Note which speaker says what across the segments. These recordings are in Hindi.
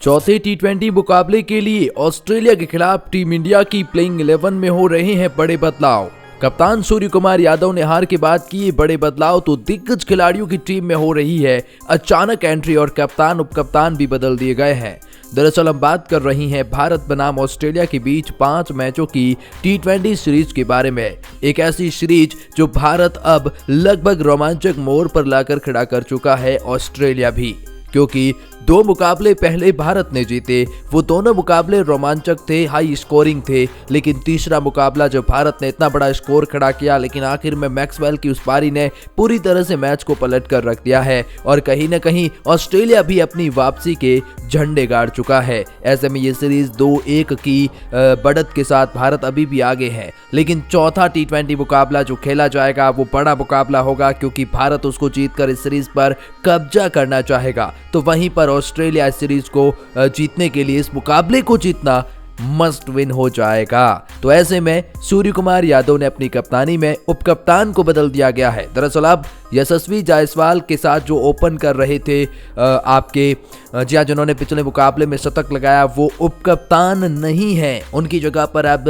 Speaker 1: चौथे टी20 मुकाबले के लिए ऑस्ट्रेलिया के खिलाफ टीम इंडिया की प्लेइंग 11 में हो रहे हैं बड़े बदलाव। कप्तान सूर्य कुमार यादव ने हार के बाद किए बड़े बदलाव तो दिग्गज खिलाड़ियों की टीम में हो रही है अचानक एंट्री और कप्तान उपकप्तान भी बदल दिए गए हैं। दरअसल हम बात कर रही हैं भारत बनाम ऑस्ट्रेलिया के बीच 5 मैचों की टी20 सीरीज के बारे में। एक ऐसी सीरीज जो भारत अब लगभग रोमांचक मोड़ पर लाकर खड़ा कर चुका है ऑस्ट्रेलिया भी, क्योंकि 2 मुकाबले पहले भारत ने जीते, वो दोनों मुकाबले रोमांचक थे, हाई स्कोरिंग थे। लेकिन तीसरा मुकाबला जब भारत ने इतना बड़ा स्कोर खड़ा किया, लेकिन आखिर में मैक्सवेल की उस पारी ने पूरी तरह से मैच को पलट कर रख दिया है और कहीं न कहीं ऑस्ट्रेलिया भी अपनी वापसी के झंडे गाड़ चुका है। ऐसे में ये सीरीज 2-1 की बढ़त के साथ भारत अभी भी आगे है, लेकिन चौथा टी20 मुकाबला जो खेला जाएगा वो बड़ा मुकाबला होगा, क्योंकि भारत उसको जीतकर इस सीरीज पर कब्जा करना चाहेगा। तो वहीं पर ऑस्ट्रेलिया इस सीरीज को जीतने के लिए इस मुकाबले को जीतना मस्ट विन हो जाएगा। तो ऐसे में सूर्य कुमार यादव ने अपनी कप्तानी में उपकप्तान को बदल दिया गया है। दरअसल अब यशस्वी जायसवाल के साथ जो ओपन कर रहे थे जिन्होंने पिछले मुकाबले में शतक लगाया, वो उपकप्तान नहीं है। उनकी जगह पर अब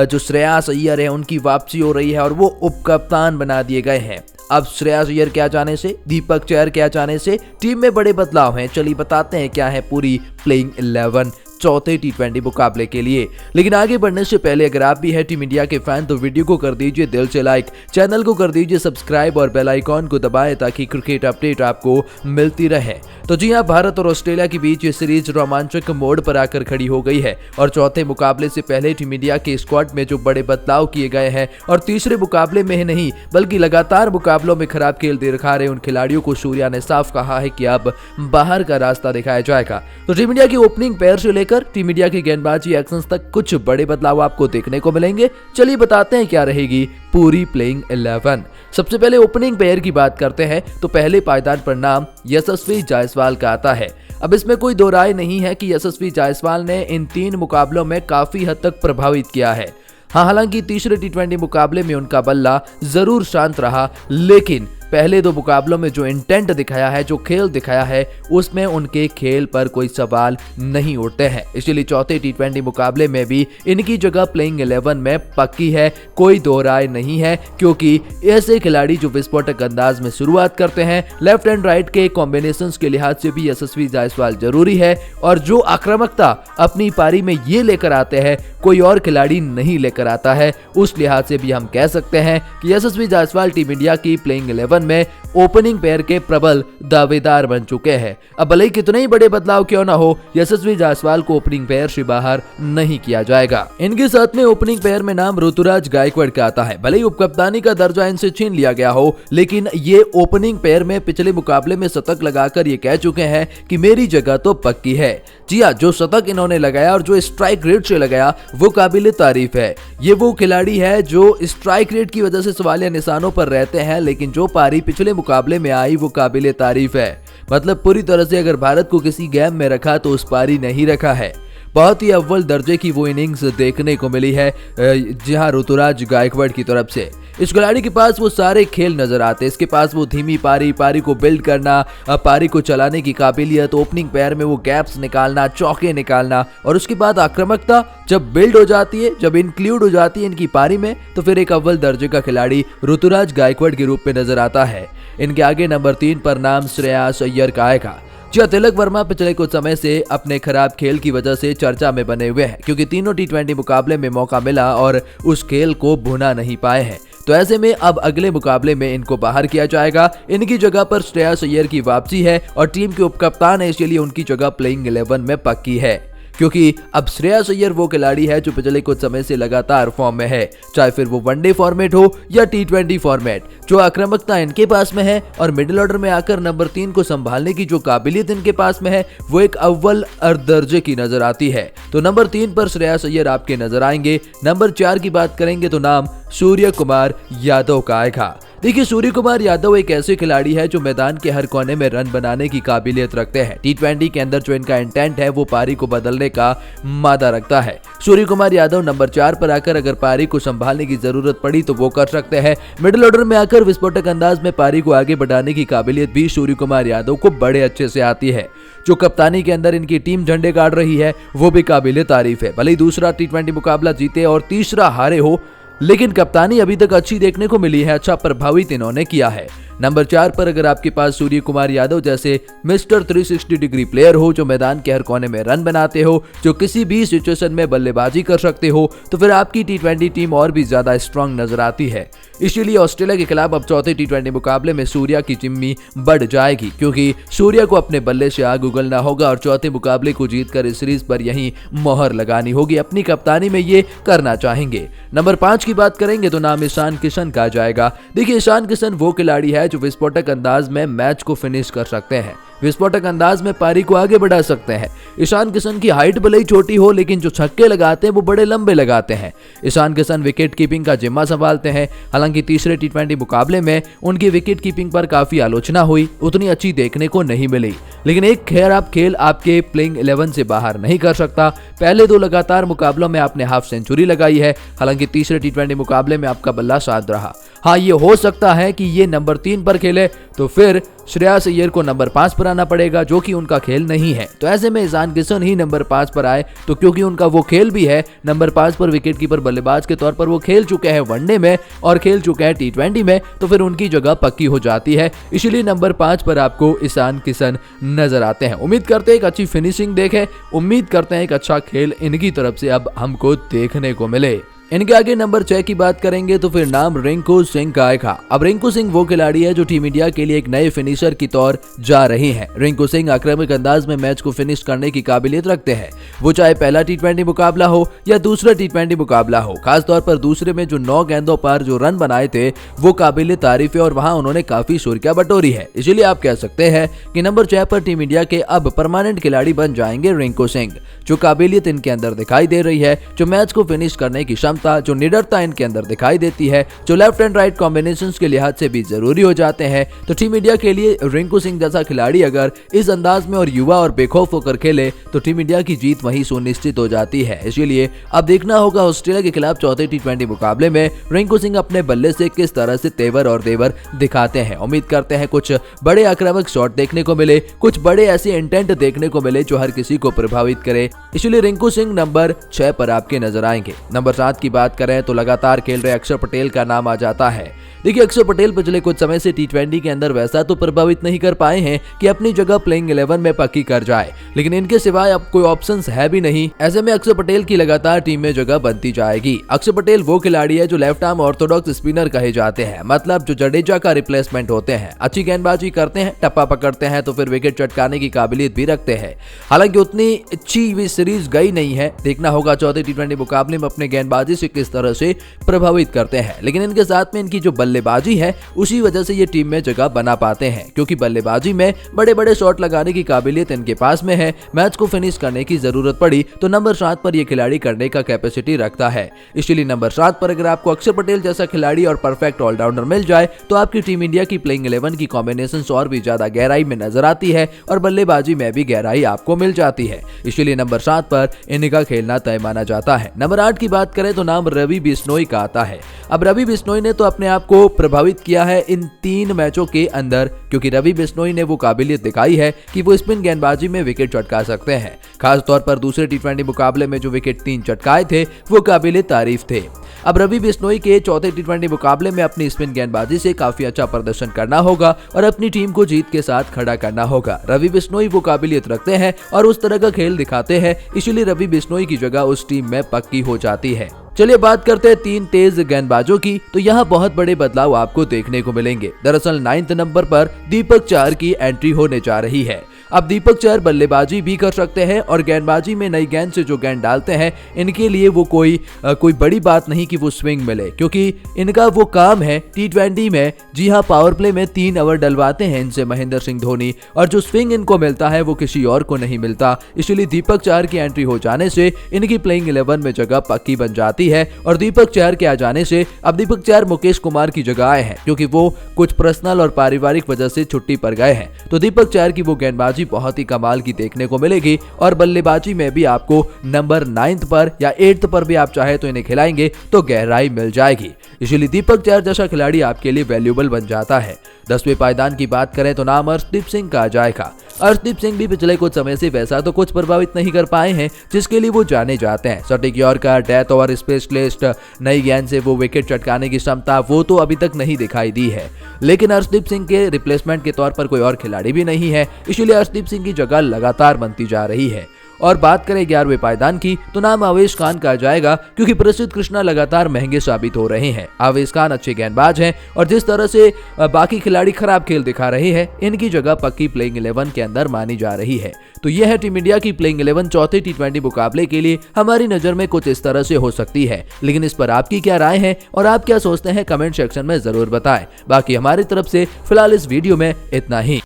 Speaker 1: जो श्रेयस अय्यर है उनकी वापसी हो रही है और वो उपकप्तान बना दिए गए हैं। अब श्रेयस अय्यर के आ जाने से, दीपक चहर के आ जाने से टीम में बड़े बदलाव हैं। चलिए बताते हैं क्या है पूरी प्लेइंग 11 चौथे टी20 मुकाबले के लिए। लेकिन आगे बढ़ने से पहले अगर आप भी है टीम इंडिया के फैन तो वीडियो को कर दीजिए दिल से लाइक, चैनल को कर दीजिए सब्सक्राइब और बेल आइकॉन को दबाएं ताकि क्रिकेट अपडेट आपको मिलती रहे। तो जी हां, भारत और ऑस्ट्रेलिया के बीच ये सीरीज रोमांचक मोड़ पर आकर खड़ी हो गई है और चौथे मुकाबले से पहले टीम इंडिया के स्क्वाड में जो बड़े बदलाव किए गए हैं और तीसरे मुकाबले में ही नहीं बल्कि लगातार मुकाबलों में खराब खेल दिखा रहे उन खिलाड़ियों को सूर्या ने साफ कहा है कि अब बाहर का रास्ता दिखाया जाएगा। तो टीम इंडिया की ओपनिंग पेयर से लेकर टीम इंडिया की गेंदबाजी एक्शंस तक कुछ बड़े बदलाव आपको देखने को मिलेंगे। चलिए बताते हैं क्या रहेगी पूरी प्लेइंग 11। सबसे पहले ओपनिंग पेयर की बात करते हैं तो पहले पायदान पर नाम यशस्वी जायसवाल का आता है। अब इसमें कोई दो राय नहीं है कि यशस्वी जायसवाल ने इन 3 मुकाबलों में काफी हद तक प्रभावित किया है। हालांकि तीसरे टी20 मुकाबले में उनका बल्ला जरूर शांत रहा, लेकिन पहले 2 मुकाबलों में जो इंटेंट दिखाया है, जो खेल दिखाया है, उसमें उनके खेल पर कोई सवाल नहीं उठते हैं। इसलिए चौथे टी20 मुकाबले में भी इनकी जगह प्लेइंग 11 में पक्की है, कोई दो राय नहीं है, क्योंकि ऐसे खिलाड़ी जो विस्फोटक अंदाज में शुरुआत करते हैं, लेफ्ट एंड राइट के कॉम्बिनेशंस के लिहाज से भी यशस्वी जायसवाल जरूरी है और जो आक्रामकता अपनी पारी में ये लेकर आते हैं कोई और खिलाड़ी नहीं लेकर आता है, उस लिहाज से भी हम कह सकते हैं कि यशस्वी जायसवाल टीम इंडिया की प्लेइंग 11 में ओपनिंग पेयर के प्रबल दावेदार बन चुके हैं। अब भले ही कितने ही बड़े बदलाव क्यों ना हो, यशस्वी जायसवाल को ओपनिंग पेयर से बाहर नहीं किया जाएगा। इनके साथ में ओपनिंग पेयर में नाम ऋतुराज गायकवाड़ का आता है। भले ही उपकप्तानी का दर्जा इनसे छीन लिया गया हो, लेकिन ये ओपनिंग पेयर में पिछले मुकाबले में शतक लगाकर ये कह चुके हैं कि मेरी जगह तो पक्की है। जी हां, जो शतक इन्होंने लगाया और जो स्ट्राइक रेट से लगाया वो काबिले तारीफ है। ये वो खिलाड़ी है जो स्ट्राइक रेट की वजह से सवालिया निशानों पर रहते हैं, लेकिन जो पारी पिछले मुकाबले में आई वो काबिले तारीफ है। मतलब पूरी तरह से अगर भारत को किसी गेम में रखा तो उस पारी नहीं रखा है। बहुत ही अव्वल दर्जे की वो इनिंग्स देखने को मिली है जहां ऋतुराज गायकवाड़ की तरफ से। इस खिलाड़ी के पास वो सारे खेल नजर आते हैं। इसके पास वो धीमी पारी को बिल्ड करना, पारी को चलाने की काबिलियत, ओपनिंग पेयर में वो गैप्स निकालना, चौके निकालना और उसके बाद आक्रामकता जब बिल्ड हो जाती है, जब इंक्लूड हो जाती है इनकी पारी में, तो फिर एक अव्वल दर्जे का खिलाड़ी ऋतुराज गायकवाड़ के रूप में नजर आता है। इनके आगे नंबर 3 पर नाम श्रेयस अय्यर का आएगा। तिलक वर्मा पिछले कुछ समय से अपने खराब खेल की वजह से चर्चा में बने हुए हैं, क्योंकि तीनों टी20 मुकाबले में मौका मिला और उस खेल को भुना नहीं पाए हैं। तो ऐसे में अब अगले मुकाबले में इनको बाहर किया जाएगा। इनकी जगह पर श्रेयस अय्यर की वापसी है और टीम के उपकप्तान है, इसलिए उनकी जगह प्लेइंग 11 में पक्की है, क्योंकि अब श्रेयस अय्यर वो खिलाड़ी है जो पिछले कुछ समय से लगातार फॉर्म में है, चाहे फिर वो वनडे फॉर्मेट हो या टी20 फॉर्मेट। जो आक्रामकता इनके पास में है और मिडिल ऑर्डर में आकर नंबर 3 को संभालने की जो काबिलियत इनके पास में है, वो एक अव्वल दर्जे की नजर आती है। तो नंबर 3 पर श्रेयस अय्यर आपके नजर आएंगे। नंबर 4 की बात करेंगे तो नाम सूर्य कुमार यादव का आएगा। देखिए, सूर्य कुमार यादव एक ऐसे खिलाड़ी है जो मैदान के हर कोने में रन बनाने की काबिलियत रखते हैं। टी20 के अंदर जो इनका इंटेंट है वो पारी को बदलने का मादा रखता है। सूर्य कुमार यादव नंबर 4 पर आकर अगर पारी को संभालने की जरूरत पड़ी तो वो कर सकते हैं। मिडिल ऑर्डर में आकर विस्फोटक अंदाज में पारी को आगे बढ़ाने की काबिलियत भी सूर्य कुमार यादव को बड़े अच्छे से आती है। जो कप्तानी के अंदर इनकी टीम झंडे गाड़ रही है वो भी काबिले तारीफ है। भले ही दूसरा टी20 मुकाबला जीते और तीसरा हारे हो, लेकिन कप्तानी अभी तक अच्छी देखने को मिली है, अच्छा प्रभावित इन्होंने किया है। नंबर 4 पर अगर आपके पास सूर्य कुमार यादव जैसे मिस्टर 360 डिग्री प्लेयर हो, जो मैदान के हर कोने में रन बनाते हो, जो किसी भी सिचुएशन में बल्लेबाजी कर सकते हो, तो फिर आपकी टी20 टीम और भी ज्यादा स्ट्रांग नजर आती है। इसीलिए ऑस्ट्रेलिया के खिलाफ अब चौथे टी20 मुकाबले में सूर्या की जिम्मी बढ़ जाएगी, क्योंकि सूर्या को अपने बल्ले से आग उगलना होगा और चौथे मुकाबले को जीतकर इस सीरीज पर यही मोहर लगानी होगी। अपनी कप्तानी में ये करना चाहेंगे। नंबर 5 की बात करेंगे तो नाम ईशान किशन का जाएगा। देखिए, ईशान किशन वो खिलाड़ी है जो विस्फोटक अंदाज में मैच को फिनिश कर सकते हैं, विस्फोटक अंदाज में पारी को आगे बढ़ा सकते हैं। ईशान किशन की हाइट भले ही छोटी हो, लेकिन जो छक्के लगाते हैं वो बड़े लंबे लगाते हैं। ईशान किशन विकेट कीपिंग का जिम्मा संभालते हैं। हालांकि तीसरे टी20 मुकाबले में उनकी विकेट कीपिंग पर काफी आलोचना हुई, उतनी अच्छी देखने को नहीं मिली, लेकिन एक खैराब खेल आपके प्लेइंग 11 से बाहर नहीं कर सकता। पहले 2 लगातार मुकाबलों में आपने हाफ सेंचुरी लगाई है, हालांकि तीसरे टी20 मुकाबले में आपका बल्ला साथ रहा। हाँ, ये हो सकता है कि ये नंबर 3 पर खेले, तो फिर श्रेयस अय्यर को नंबर 5 पर आना पड़ेगा, जो कि उनका खेल नहीं है। तो ऐसे में ईशान किशन ही नंबर 5 पर आए, तो क्योंकि उनका वो खेल भी है, नंबर 5 पर विकेटकीपर बल्लेबाज के तौर पर वो खेल चुके हैं वनडे में और खेल चुके हैं टी20 में, तो फिर उनकी जगह पक्की हो जाती है। इसीलिए नंबर 5 पर आपको ईशान किशन नजर आते हैं। उम्मीद करते हैं एक अच्छी फिनिशिंग देखें, उम्मीद करते हैं एक अच्छा खेल इनकी तरफ से अब हमको देखने को मिले। इनके आगे नंबर 6 की बात करेंगे तो फिर नाम रिंकू सिंह का आएगा। अब रिंकू सिंह वो खिलाड़ी है जो टीम इंडिया के लिए एक नए फिनिशर की तौर जा रहे हैं। रिंकू सिंह आक्रामक अंदाज में मैच को फिनिश करने की काबिलियत रखते हैं, वो चाहे पहला टी20 मुकाबला हो या दूसरा टी20 मुकाबला हो। खासतौर पर दूसरे में जो 9 गेंदों पर जो रन बनाए थे वो काबिल तारीफ है और वहां उन्होंने काफी सुर्खियां बटोरी है। इसीलिए आप कह सकते हैं कि नंबर 6 पर टीम इंडिया के अब परमानेंट खिलाड़ी बन जाएंगे रिंकू सिंह। जो काबिलियत इनके अंदर दिखाई दे रही है, जो मैच को फिनिश करने की क्षमता, जो निडरता इनके अंदर दिखाई देती है, जो लेफ्ट एंड राइट कॉम्बिनेशंस के लिहाज से भी जरूरी हो जाते हैं, तो टीम इंडिया के लिए रिंकू सिंह जैसा खिलाड़ी अगर इस अंदाज में और युवा और बेखौफ होकर खेले तो टीम इंडिया की जीत वहीं सुनिश्चित हो जाती है। इसीलिए अब देखना होगा ऑस्ट्रेलिया के खिलाफ चौथे टी20 मुकाबले में रिंकू सिंह अपने बल्ले से किस तरह से तेवर और देवर दिखाते हैं। उम्मीद करते हैं कुछ बड़े आक्रामक शॉट देखने को मिले, कुछ बड़े ऐसे इंटेंट देखने को मिले जो हर किसी को प्रभावित करे। इसलिए रिंकू सिंह नंबर 6 पर आपके नजर आएंगे। नंबर 7 की बात करें तो लगातार खेल रहे अक्षर पटेल का नाम आ जाता है। देखिए, अक्षर पटेल पिछले कुछ समय से टी20 के अंदर वैसा तो प्रभावित नहीं कर पाए हैं कि अपनी जगह प्लेइंग 11 में पक्की कर जाए, लेकिन इनके सिवाय अब कोई ऑप्शंस है भी नहीं। ऐसे में अक्षर पटेल की लगातार टीम में जगह बनती जाएगी। अक्षर पटेल वो खिलाड़ी है जो लेफ्ट आर्म ऑर्थोडॉक्स स्पिनर कहे जाते हैं, मतलब जो जडेजा का रिप्लेसमेंट होते हैं। अच्छी गेंदबाजी करते हैं, टप्पा पकड़ते हैं, तो फिर विकेट चटकाने की काबिलियत भी रखते हैं। हालांकि उतनी अच्छी भी सीरीज गई नहीं है, देखना होगा चौथे टी20 मुकाबले में अपने गेंदबाजी से किस तरह से प्रभावित करते हैं। लेकिन इनके साथ में इनकी जो बल्लेबाजी है उसी वजह से ये टीम में जगह बना पाते हैं, क्योंकि बल्लेबाजी में बड़े बड़े शॉट लगाने की काबिलियत इनके पास में है। मैच को फिनिश करने की जरूरत पड़ी तो नंबर 7 पर ये खिलाड़ी करने का कैपेसिटी रखता है। इसलिए नंबर 7 पर अगर आपको अक्षर पटेल जैसा खिलाड़ी और परफेक्ट ऑलराउंडर मिल जाए तो आपकी टीम इंडिया की प्लेइंग 11 की कॉम्बिनेशन और भी ज्यादा गहराई में नजर आती है और बल्लेबाजी में भी गहराई आपको मिल जाती है। इसलिए नंबर 7 पर इनका खेलना तय माना जाता है। नंबर 8 की बात करें तो नाम रवि बिश्नोई का आता है। अब रवि बिश्नोई ने तो अपने आप को प्रभावित किया है इन 3 मैचों के अंदर, क्योंकि रवि बिश्नोई ने वो काबिलियत दिखाई है कि वो स्पिन गेंदबाजी में विकेट चटका सकते हैं। खास तौर पर दूसरे टी20 मुकाबले में जो विकेट 3 चटकाए थे वो काबिल तारीफ थे। अब रवि बिश्नोई के चौथे टी20 मुकाबले में अपनी स्पिन गेंदबाजी से काफी अच्छा प्रदर्शन करना होगा और अपनी टीम को जीत के साथ खड़ा करना होगा। रवि बिश्नोई वो काबिलियत रखते हैं और उस तरह का खेल दिखाते हैं, इसलिए रवि बिश्नोई की जगह उस टीम में पक्की हो जाती है। चलिए बात करते हैं 3 तेज गेंदबाजों की, तो यहाँ बहुत बड़े बदलाव आपको देखने को मिलेंगे। दरअसल 9th नंबर पर दीपक चहर की एंट्री होने जा रही है। अब दीपक चहर बल्लेबाजी भी कर सकते हैं और गेंदबाजी में नई गेंद से जो गेंद डालते हैं इनके लिए वो कोई बड़ी बात नहीं कि वो स्विंग मिले, क्योंकि इनका वो काम है टी20 में, जी हाँ, पावर प्ले में 3 ओवर डलवाते हैं इनसे महेंद्र सिंह धोनी, और जो स्विंग इनको मिलता है वो किसी और को नहीं मिलता। इसलिए दीपक चहर की एंट्री हो जाने से इनकी प्लेइंग 11 में जगह पक्की बन जाती है और दीपक चहर के आ जाने से अब दीपक चहर मुकेश कुमार की जगह आए हैं, क्योंकि वो कुछ पर्सनल और पारिवारिक वजह से छुट्टी पर गए हैं। तो दीपक चहर की वो गेंदबाजी बहुत ही कमाल की देखने को मिलेगी और बल्लेबाजी में भी आपको नंबर 9th पर या 8th पर भी आप चाहे तो इन्हें खिलाएंगे तो गहराई मिल जाएगी। इसीलिए दीपक चहर जैसा खिलाड़ी आपके लिए वैल्यूएबल बन जाता है। 10वें पायदान की बात करें तो नाम अर्शदीप सिंह का आ जाएगा। अर्शदीप सिंह भी पिछले कुछ समय से वैसा तो कुछ प्रभावित नहीं कर पाए हैं जिसके लिए वो जाने जाते हैं। सटीक यॉर्कर, डेथ ओवर स्पेशलिस्ट, नई गेंद से वो विकेट चटकाने की क्षमता वो तो अभी तक नहीं दिखाई दी है। लेकिन अर्शदीप सिंह के रिप्लेसमेंट के तौर पर कोई और खिलाड़ी भी नहीं है, इसीलिए अर्शदीप सिंह की जगह लगातार बनती जा रही है। और बात करें 11वें पायदान की तो नाम आवेश खान का जाएगा, क्योंकि प्रसिद्ध कृष्णा लगातार महंगे साबित हो रहे हैं। आवेश खान अच्छे गेंदबाज हैं और जिस तरह से बाकी खिलाड़ी खराब खेल दिखा रहे हैं, इनकी जगह पक्की प्लेइंग 11 के अंदर मानी जा रही है। तो यह है टीम इंडिया की प्लेइंग 11 चौथे टी20 मुकाबले के लिए। हमारी नजर में कुछ इस तरह से हो सकती है, लेकिन इस पर आपकी क्या राय है और आप क्या सोचते हैं कमेंट सेक्शन में जरूर बताएं। बाकी हमारी तरफ से फिलहाल इस वीडियो में इतना ही।